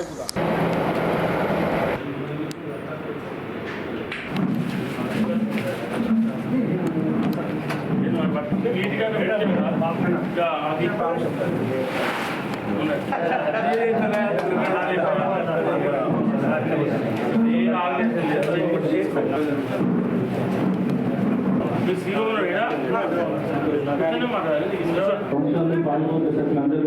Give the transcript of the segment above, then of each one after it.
అందరూ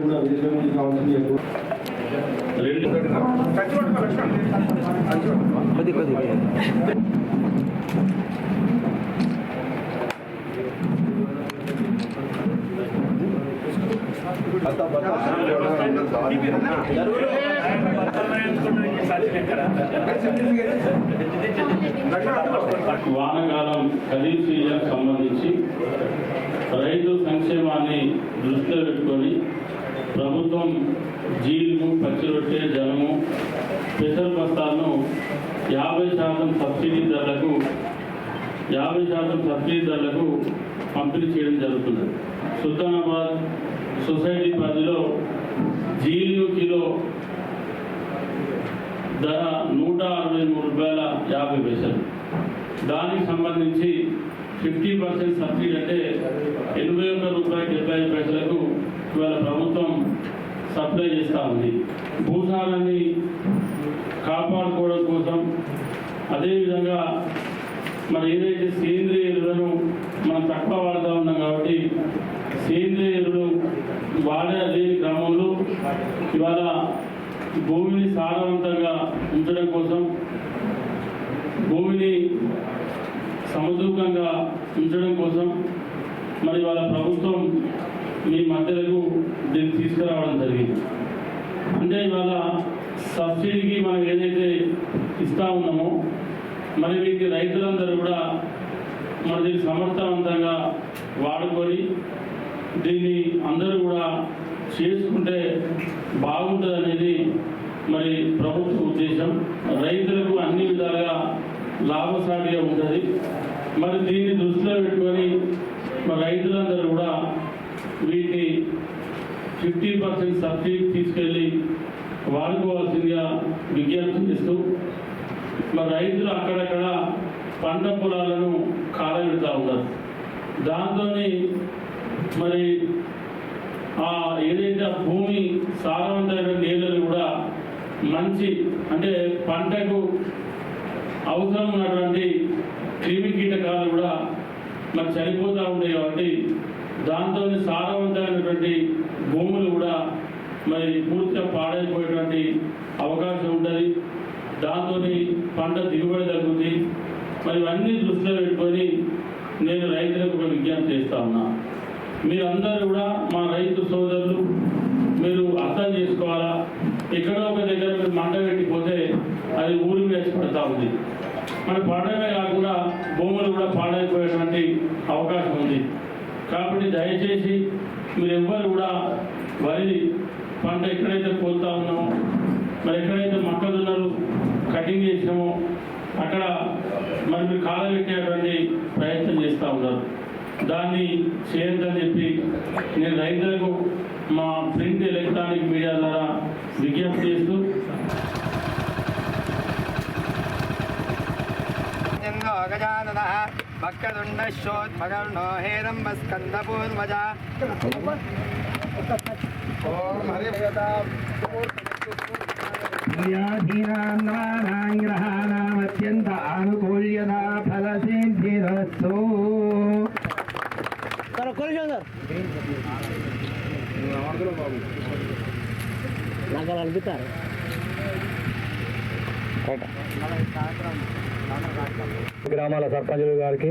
కూడా విజయవంతం కావాల్సింది వానాకాలం ఖరీఫ్ సీజన్ సంబంధించి రైతు సంక్షేమాన్ని దృష్టిలో పెట్టుకొని ప్రభుత్వం జీలుగు, పచ్చి రొట్టె, జనము, పెసర బస్తాలను 50% సబ్సిడీ ధరలకు పంపిణీ చేయడం జరుగుతుంది. సుల్తానాబాద్ సొసైటీ పరిధిలో జీలుగు కిలో ధర ₹163.50. దానికి సంబంధించి 50% సబ్సిడీ అంటే ₹81.75 ఇవాళ ప్రభుత్వం సప్లై చేస్తూ ఉంది. భూసారాన్ని కాపాడుకోవడం కోసం, అదేవిధంగా మరి ఏదైతే సేంద్రియ ఎరువులను మనం తక్కువ వాడుతూ ఉన్నాం కాబట్టి సేంద్రియ ఎరువులు వాడలేని క్రమంలో ఇవాళ భూమిని సారవంతంగా ఉంచడం కోసం, భూమిని సమతూకంగా ఉంచడం కోసం మరి వాళ్ళ ప్రభుత్వం మీ మధ్యలకు దీన్ని తీసుకురావడం జరిగింది. అంటే ఇవాళ సబ్సిడీకి మనం ఏదైతే ఇస్తూ ఉన్నామో మరి వీటి రైతులందరూ కూడా మరి దీన్ని సమర్థవంతంగా వాడుకొని దీన్ని అందరూ కూడా చేసుకుంటే బాగుంటుంది అనేది మరి ప్రభుత్వ ఉద్దేశం. రైతులకు అన్ని విధాలుగా లాభసాటిగా ఉంటుంది. మరి దీన్ని దృష్టిలో పెట్టుకొని మరి రైతులందరూ కూడా వీటిని 50% సబ్సిడీ తీసుకెళ్ళి వాడుకోవాల్సిందిగా విజ్ఞప్తి చేస్తూ మరి రైతులు అక్కడక్కడ పంట పొలాలను కాలబెడతా ఉన్నారు. దాంతో మరి ఏదైతే భూమి సారవంతమైన నీళ్ళను కూడా మంచి అంటే పంటకు అవసరం ఉన్నటువంటి క్రిమి కీటకాలు కూడా మరి చనిపోతూ ఉంటాయి. కాబట్టి దాంతో సారవంతమైనటువంటి భూములు కూడా మరి పూర్తిగా పాడైపోయేటువంటి అవకాశం ఉంటుంది. దాంతో పంట దిగుబడి తగ్గుతుంది. మరి ఇవన్నీ దృష్టిలో పెట్టుకొని నేను రైతులకు ఒక విజ్ఞప్తి చేస్తా ఉన్నా. మీరందరూ కూడా మా రైతు సోదరులు మీరు అర్థం చేసుకోవాలా. ఎక్కడో ఒక దగ్గర మీరు మంట పెట్టిపోతే అది ఊరి వేసి పడతా ఉంది. మన పడమే కాకుండా భూములు కూడా పాడైపోయేటువంటి అవకాశం ఉంది. కాబట్టి దయచేసి మీరెవ్వరు కూడా వరి పంట ఎక్కడైతే కోల్తా ఉన్నామో మరి ఎక్కడైతే మొక్కజొన్నలు కటింగ్ చేసినామో అక్కడ మరి మీరు కాలబెట్టేటువంటి ప్రయత్నం చేస్తూ ఉన్నారు. దాన్ని చేయొద్దని చెప్పి నేను రైతులకు మా ప్రింట్ ఎలక్ట్రానిక్ మీడియా ద్వారా విజ్ఞప్తి చేస్తూ భక్తుండోద్భగర్ణో హేరంబస్కందపూర్వజ గ్రహాణమత్యంత ఆనుకూల్యత ఫలసిద్ధిరస్తు. నాకు అనిపిస్తారు గ్రామాల సర్పంచులు గారికి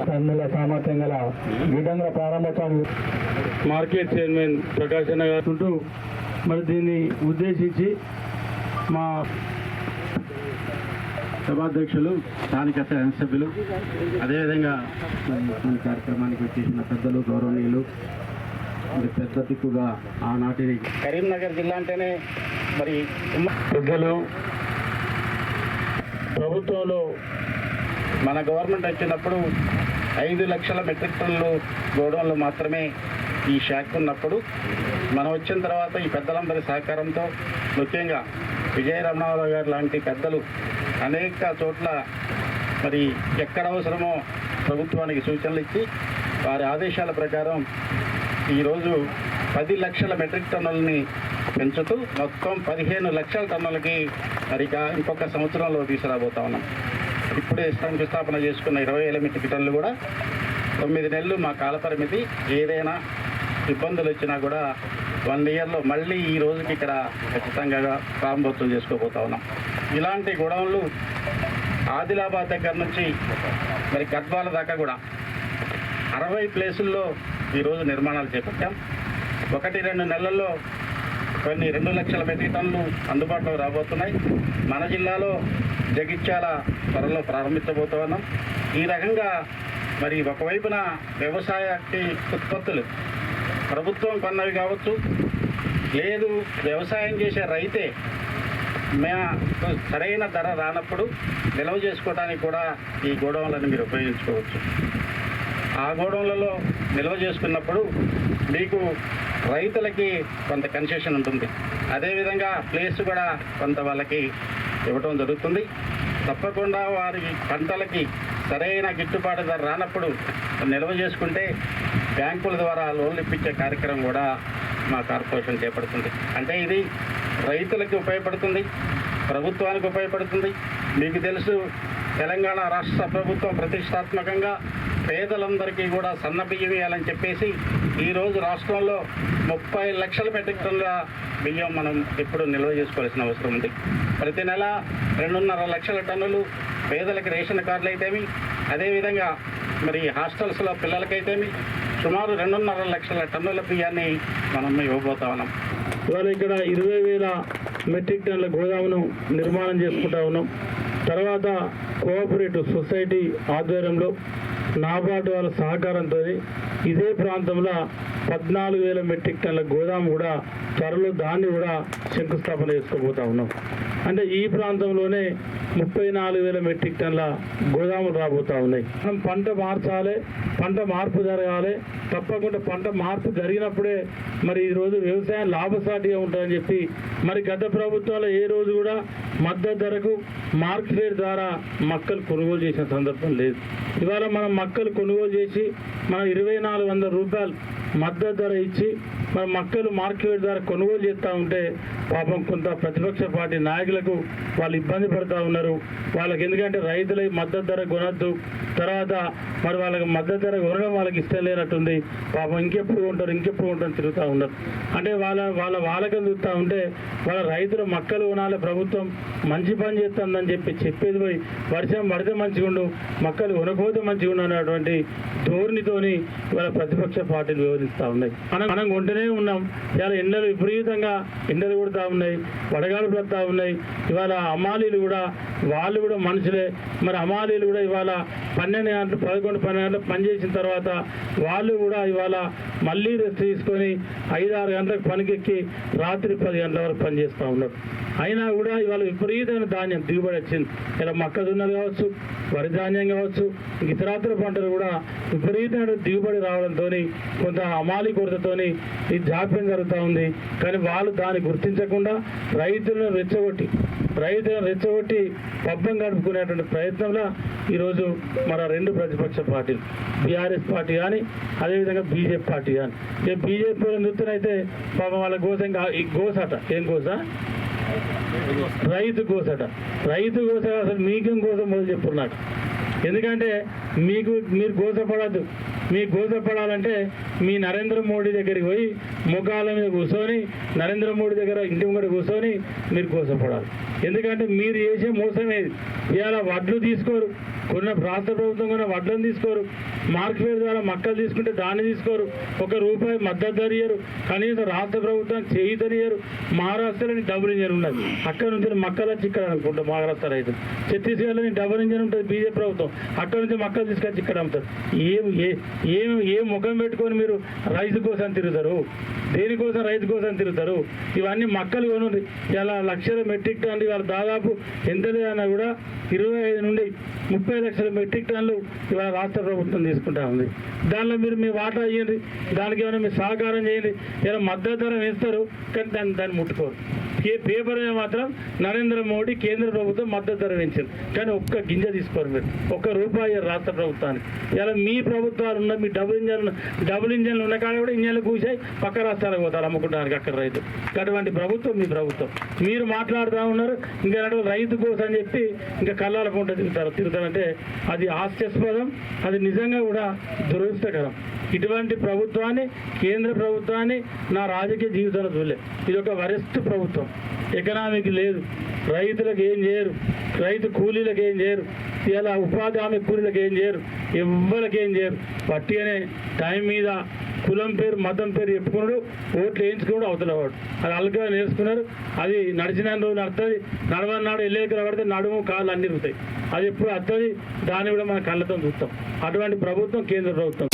టన్నుల సామర్థ్యం గల విధంగా ప్రారంభోత్సవం మార్కెట్ చైర్మన్ ప్రకాష్ అన్న గారు మరి దీన్ని ఉద్దేశించి మా సభాధ్యక్షులు, స్థానిక శాసనసభ్యులు, అదేవిధంగా ఈ కార్యక్రమానికి వచ్చేసిన పెద్దలు, గౌరవనీయులు, మరి పెద్ద దిక్కుగా ఆనాటి కరీంనగర్ జిల్లా అంటేనే మరి పెద్దలు, ప్రభుత్వంలో మన గవర్నమెంట్ వచ్చినప్పుడు 5 లక్షల మెట్రిక్ టన్నులు గోడౌన్లు మాత్రమే ఈ శాఖ ఉన్నప్పుడు మనం వచ్చిన తర్వాత ఈ పెద్దలందరి సహకారంతో, ముఖ్యంగా విజయ రమణారావు గారు లాంటి పెద్దలు అనేక చోట్ల మరి ఎక్కడ అవసరమో ప్రభుత్వానికి సూచనలు ఇచ్చి వారి ఆదేశాల ప్రకారం ఈరోజు 10 లక్షల మెట్రిక్ టన్నులని పెంచుతూ మొత్తం 15 లక్షల టన్నులకి మరి ఇంకొక సంవత్సరంలో తీసుకురాబోతా ఉన్నాం. ఇప్పుడే శంకుస్థాపన చేసుకున్న 20,000 మెట్రిక్ టన్నులు కూడా 9 నెలలు మా కాలపరిమితి. ఏదైనా ఇబ్బందులు వచ్చినా కూడా 1 ఇయర్లో మళ్ళీ ఈ రోజుకి ఇక్కడ ఖచ్చితంగా ప్రారంభోత్సవం చేసుకోబోతా ఉన్నాం. ఇలాంటి గొడవలు ఆదిలాబాద్ దగ్గర నుంచి మరి గద్వాల దాకా కూడా 60 ప్లేసుల్లో ఈరోజు నిర్మాణాలు చేపట్టాం. 1-2 నెలల్లో కొన్ని 2 లక్షల మెట్రిక్ టన్నులు అందుబాటులో రాబోతున్నాయి. మన జిల్లాలో జగిత్యాల త్వరలో ప్రారంభించబోతా ఉన్నాం. ఈ రకంగా మరి ఒకవైపున వ్యవసాయకి ఉత్పత్తులు ప్రభుత్వం కొన్నవి కావచ్చు, లేదు వ్యవసాయం చేసే రైతే సరైన ధర రానప్పుడు నిల్వ చేసుకోవడానికి కూడా ఈ గోడౌన్లను మీరు ఉపయోగించుకోవచ్చు. ఆ గోడౌన్లలో నిల్వ చేసుకున్నప్పుడు మీకు రైతులకి కొంత కన్సెషన్ ఉంటుంది. అదేవిధంగా ప్లేస్ కూడా కొంత వాళ్ళకి ఇవ్వటం జరుగుతుంది. తప్పకుండా వారి పంటలకి సరైన గిట్టుబాటు ధర రానప్పుడు నిల్వ చేసుకుంటే బ్యాంకుల ద్వారా లోన్లు ఇప్పించే కార్యక్రమం కూడా మా కార్పొరేషన్ చేపడుతుంది. అంటే ఇది రైతులకి ఉపయోగపడుతుంది, ప్రభుత్వానికి ఉపయోగపడుతుంది. మీకు తెలుసు, తెలంగాణ రాష్ట్ర ప్రభుత్వం ప్రతిష్టాత్మకంగా పేదలందరికీ కూడా సన్న బియ్యం వేయాలని చెప్పేసి ఈరోజు రాష్ట్రంలో 30 లక్షల మెట్రిక్ టన్నుల బియ్యం మనం ఎప్పుడు నిల్వ చేసుకోవాల్సిన అవసరం ఉంది. ప్రతి నెల 2.5 లక్షల టన్నులు పేదలకి రేషన్ కార్డులు అయితేమి, అదేవిధంగా మరి హాస్టల్స్లో పిల్లలకైతేమి సుమారు 2.5 లక్షల టన్నుల బియ్యాన్ని మనం ఇవ్వబోతా ఉన్నాం. ఇవాళ ఇక్కడ 20,000 మెట్రిక్ టన్నుల గోదామును నిర్మాణం చేసుకుంటా ఉన్నాం. తర్వాత కోఆపరేటివ్ సొసైటీ ఆధ్వర్యంలో నాబార్డు వాళ్ళ సహకారంతో ఇదే ప్రాంతంలో 14,000 మెట్రిక్ టన్నుల గోదాము కూడా త్వరలో దాన్ని కూడా శంకుస్థాపన చేసుకోబోతా ఉన్నాం. అంటే ఈ ప్రాంతంలోనే 34,000 మెట్రిక్ టన్నుల గోదాములు రాబోతా ఉన్నాయి. మనం పంట మార్చాలి, పంట మార్పు జరగాలి. తప్పకుండా పంట మార్పు జరిగినప్పుడే మరి ఈరోజు వ్యవసాయం లాభసాటిగా ఉంటుందని చెప్పి మరి గత ప్రభుత్వాలు ఏ రోజు కూడా మద్దతు ధరకు మార్కెట్ ద్వారా మక్కలు కొనుగోలు చేసిన సందర్భం లేదు. ఇవాళ మనం మక్కలు కొనుగోలు చేసి మనం 2,400 రూపాయలు మద్దతు ధర ఇచ్చి మన మక్కలు మార్కెట్ ద్వారా కొనుగోలు చేస్తూ ఉంటే పాపం కొంత ప్రతిపక్ష పార్టీ నాయకులకు వాళ్ళు ఇబ్బంది పడుతూ ఉన్నారు. వాళ్ళకి ఎందుకంటే రైతులకి మద్దతు ధర కొనద్దు, తర్వాత మరి వాళ్ళకి మద్దతు ధర కొనడం వాళ్ళకి ఇష్టం లేనట్టుంది. పాపం ఇంకెప్పుడు ఉంటారు తిరుగుతూ ఉన్నారు. అంటే వాళ్ళకని చూస్తూ ఉంటే వాళ్ళ రైతుల మక్కలు కొనాలి, ప్రభుత్వం మంచి పని చేస్తుందని చెప్పేది పోయి వర్షం పడితే మంచిగా ఉండు, మక్కలు కొనకపోతే మంచిగా ఉండు అనేటువంటి ధోరణితోని వాళ్ళ ప్రతిపక్ష పార్టీలు వివరిస్తూ ఉన్నాయి. మనం కొంటూనే ఉన్నాం. ఇవాళ ఎండలు విపరీతంగా ఎండలు కొడుతూ ఉన్నాయి, వడగాలు పడుతూ ఉన్నాయి. ఇవాళ అమాలీలు కూడా వాళ్ళు కూడా మనుషులే. మరి అమాలీలు కూడా ఇవాళ 12 గంటలు 11-12 గంటలు పనిచేసిన తర్వాత వాళ్ళు కూడా ఇవాళ మళ్ళీ రెస్ట్ తీసుకొని 5-6 గంటలకు పనికెక్కి రాత్రి 10 గంటల వరకు పనిచేస్తూ ఉన్నారు. అయినా కూడా ఇవాళ విపరీతమైన ధాన్యం దిగుబడి వచ్చింది. ఇలా మొక్కజొన్నలు కావచ్చు, వరి ధాన్యం కావచ్చు, ఇతరాతర పంటలు కూడా విపరీతమైన దిగుబడి రావడంతో కొంత అమాలి కొరతతో ఈ జాప్యం జరుగుతూ ఉంది. కానీ వాళ్ళు దాన్ని గుర్తించకుండా రైతులను రెచ్చగొట్టి పబ్బం గడుపుకునేటువంటి ప్రయత్నంలో ఈరోజు మన 2 ప్రతిపక్ష పార్టీలు, బీఆర్ఎస్ పార్టీ కానీ అదేవిధంగా బీజేపీ పార్టీ కానీ, బీజేపీ నృత్యనైతే పాపం వాళ్ళ కోసం ఈ గోసట ఏం గోస, రైతు గోసట అసలు మీకేం గోస మొదలు చెప్పున్నాడు. ఎందుకంటే మీరు గోసపడద్దు, మీకు గోసపడాలంటే మీ నరేంద్ర మోడీ దగ్గరికి పోయి ముఖాల మీద కూర్చొని నరేంద్ర మోడీ దగ్గర ఇంటి ముంగట కూర్చొని మీరు గోసపడాలి. ఎందుకంటే మీరు చేసే మోసమేది. ఇవాళ వడ్లు తీసుకోరు, కొన్న రాష్ట్ర ప్రభుత్వం కొన్న వడ్లను తీసుకోరు, మార్కెట్ ద్వారా మక్కలు తీసుకుంటే దాన్ని తీసుకోరు, ₹1 మద్దతు ధర ఇయ్యరు, కనీసం రాష్ట్ర ప్రభుత్వం చేయుతనియరు. మహారాష్ట్రలో డబుల్ ఇంజన్ ఉన్నది, అక్కడ నుంచి మక్కలు వచ్చి ఇక్కడ అనుకుంటాం మహారాష్ట్ర రైతులు. ఛత్తీస్గఢ్లో డబుల్ ఇంజన్ ఉంటుంది బీజేపీ ప్రభుత్వం, అక్కడ నుంచి మక్కలు తీసుకొచ్చి ఇక్కడ అమ్ముతారు. ఏ ముఖం పెట్టుకొని మీరు రైతు కోసం తిరుగుతారు? దేనికోసం రైతు కోసం తిరుగుతారు? ఇవన్నీ మక్కలు కొనుంది. ఇలా లక్షల మెట్రిక్ టన్లు ఇవాళ దాదాపు ఎంత లేదన్నా కూడా 25 నుండి 30 లక్షల మెట్రిక్ టన్లు ఇవాళ రాష్ట్ర ప్రభుత్వం తీసుకుంటా ఉంది. దానిలో మీరు మీ వాటా ఇవ్వండి, దానికి ఏమైనా మీరు సహకారం చేయండి. ఇలా మద్దతు ధర వేస్తారు కానీ దాన్ని ముట్టుకోరు. పేపర్ మీద మాత్రం నరేంద్ర మోడీ కేంద్ర ప్రభుత్వం మద్దతు ధర పెంచారు కానీ ఒక్క గింజ తీసుకోరు మీరు, ₹1 రాష్ట్ర ప్రభుత్వానికి. ఇలా మీ ప్రభుత్వాలు ఉన్న మీ డబుల్ ఇంజన్లు ఉన్న కాడ కూడా ఇంజన్లు కూసాయి పక్క రాష్ట్రాలకు పోతారు అమ్ముకుంటానికి అక్కడ రైతు. అటువంటి ప్రభుత్వం మీ ప్రభుత్వం. మీరు మాట్లాడుతూ ఉన్నారు ఇంకా రైతు కోసం అని చెప్పి ఇంకా కళ్ళాల పూట తిరుగుతారంటే అది హాస్యాస్పదం, అది నిజంగా కూడా దురదృష్టకరం. ఇటువంటి ప్రభుత్వాన్ని, కేంద్ర ప్రభుత్వాన్ని నా రాజకీయ జీవితంలో చూడలేదు. ఇది ఒక వరెస్ట్ ప్రభుత్వం. ఎకనామిక్ లేదు, రైతులకు ఏం చేయరు, రైతు కూలీలకు ఏం చేయరు, ఇలా ఉపాధి హామీ కూలీలకు ఏం చేయరు, ఎవ్వరికి ఏం చేయరు. పట్టిగానే టైం మీద కులం పేరు మతం పేరు చెప్పుకున్నాడు, ఓట్లు వేయించుకున్నాడు అవతలవాడు. అది అల్గా నేర్చుకున్నారు. అది నడిచిన రోజు నడుతుంది, నడవని నాడు ఎల్లేకలు పడితే నడుము కాళ్ళు అన్ని ఇరుగుతాయి. అది ఎప్పుడు వస్తుంది, దాన్ని కూడా మన కళ్ళతో చూస్తాం. అటువంటి ప్రభుత్వం కేంద్ర ప్రభుత్వం.